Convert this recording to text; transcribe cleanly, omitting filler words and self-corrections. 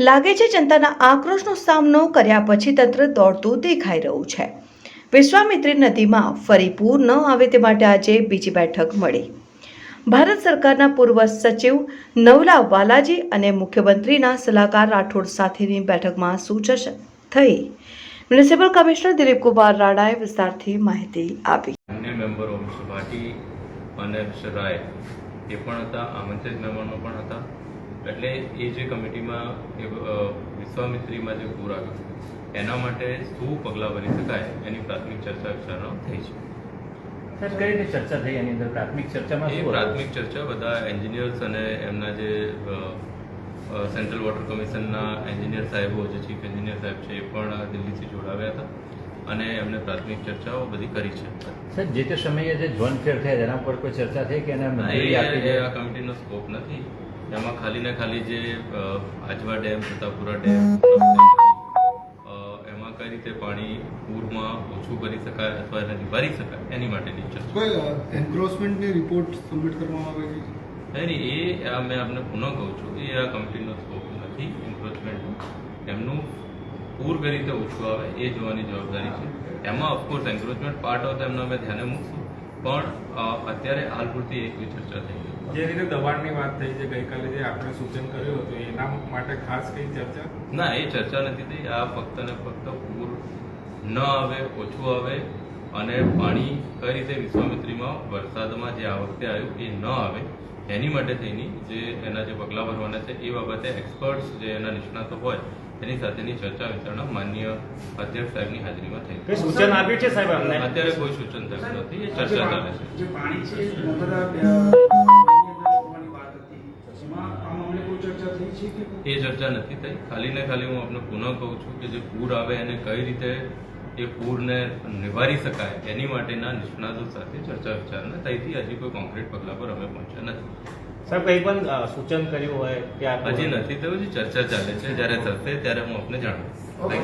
લાગે છે જનતાના આક્રોશનો સામનો કર્યા પછી તંત્ર દોડતું દેખાઈ રહ્યું છે। વિશ્વામિત્રી નદીમાં ફરી પૂર ન આવે તે માટે આજે બીજી બેઠક મળી। ભારત સરકારના પૂર્વ સચિવ નવલા વાલાજી અને મુખ્યમંત્રીના સલાહકાર રાઠોડ સાથેની બેઠકમાં સૂચના થઈ। મ્યુનિસિપલ કમિશનર દિલીપકુમાર રાણાએ વિસ્તારથી માહિતી આપી। અન્ય મેમ્બરો મિસ્ટર ભાટી અને મિસ્ટર રાય એ પણ હતા, આમંત્રિત મહેમાનો પણ હતા। એટલે એ જે કમિટીમાં વિશ્વામિત્રીમાં જે પૂર આવ્યું એના માટે શું પગલાં ભરી શકાય એની પ્રાથમિક ચર્ચા વિચારણા થઈ છે। સર, કઈ રીતે ચર્ચા થઈ એની અંદર? પ્રાથમિક ચર્ચામાં એ પ્રાથમિક ચર્ચા બધા એન્જિનિયર્સ અને એમના જે સેન્ટ્રલ વોટર કમિશનના એન્જિનિયર સાહેબો, જે ચીફ એન્જિનિયર સાહેબ છે, એ પણ દિલ્હીથી જોડાવ્યા હતા અને એમને પ્રાથમિક ચર્ચાઓ બધી કરી છે। સર, જે તે સમયે જે ઝોન ફેર થયા એના પર કોઈ ચર્ચા થઈ કે એના મંજૂરી આપી છે? આ કમિટીનો સ્કોપ નથી। એમાં ખાલી ને ખાલી જે આજવા ડેમ, સતાપુરા ડેમ, એમાં કઈ રીતે પાણી પૂરમાં ઓછું કરી શકાય અથવા એને નિવારી શકાય એની માટેની ચર્ચા। કોઈ એન્ક્રોચમેન્ટની રિપોર્ટ સબમિટ કરવામાં આવે છે? નહીં, એ મેં આપને પુનઃ કહું છું, એ આ કમિટીનો સ્કોપ નથી એન્ક્રોચમેન્ટનું। એમનું પૂર કઈ રીતે ઓછું આવે એ જોવાની જવાબદારી છે। એમાં ઓફકોર્સ એન્ક્રોચમેન્ટ પાર્ટ હોય તો એમને અમે ધ્યાને મૂકશું, પણ અત્યારે હાલ પૂરતી એક ચર્ચા થઈ ગઈ। જે રીતે દબાણની વાત થઈ છે ગઈકાલે, જે આપણે સૂચન કર્યું હતું, એના માટે ખાસ કઈ ચર્ચા? ના, એ ચર્ચા નથી થઈ। આ ફક્ત ને ફક્ત પૂર ન આવે, ઓછું આવે અને પાણી કઈ રીતે વિશ્વામિત્રીમાં વરસાદમાં જે આ વખતે આવ્યું એ ન આવે એની માટે થઈને જે એના જે પગલાં ભરવાના છે એ બાબતે એક્સપર્ટ્સ જે એના નિષ્ણાતો હોય એની સાથેની ચર્ચા વિચારણા માનનીય અધ્યક્ષ સાહેબની હાજરીમાં થઈ। કઈ સૂચન આપ્યું છે સાહેબ અમને? અત્યારે કોઈ સૂચન થયું નથી, એ ચર્ચા ચાલે છે। જે પાણી છે એ ચર્ચા નથી થઈ। ખાલી ને ખાલી હું આપને પુનઃ કહું છું કે જે પૂર આવે એને કઈ રીતે એ પૂરને નિવારી શકાય એની માટેના નિષ્ણાતો સાથે ચર્ચા વિચારણા થઈ હતી। હજી કોઈ કોન્ક્રીટ પગલા પર અમે પહોંચ્યા નથી। સાહેબ, કંઈ પણ સૂચન કર્યું હોય કે હજી નથી થયું, ચર્ચા ચાલે છે। જ્યારે થશે ત્યારે હું આપને જણાવીશ। ઓકે।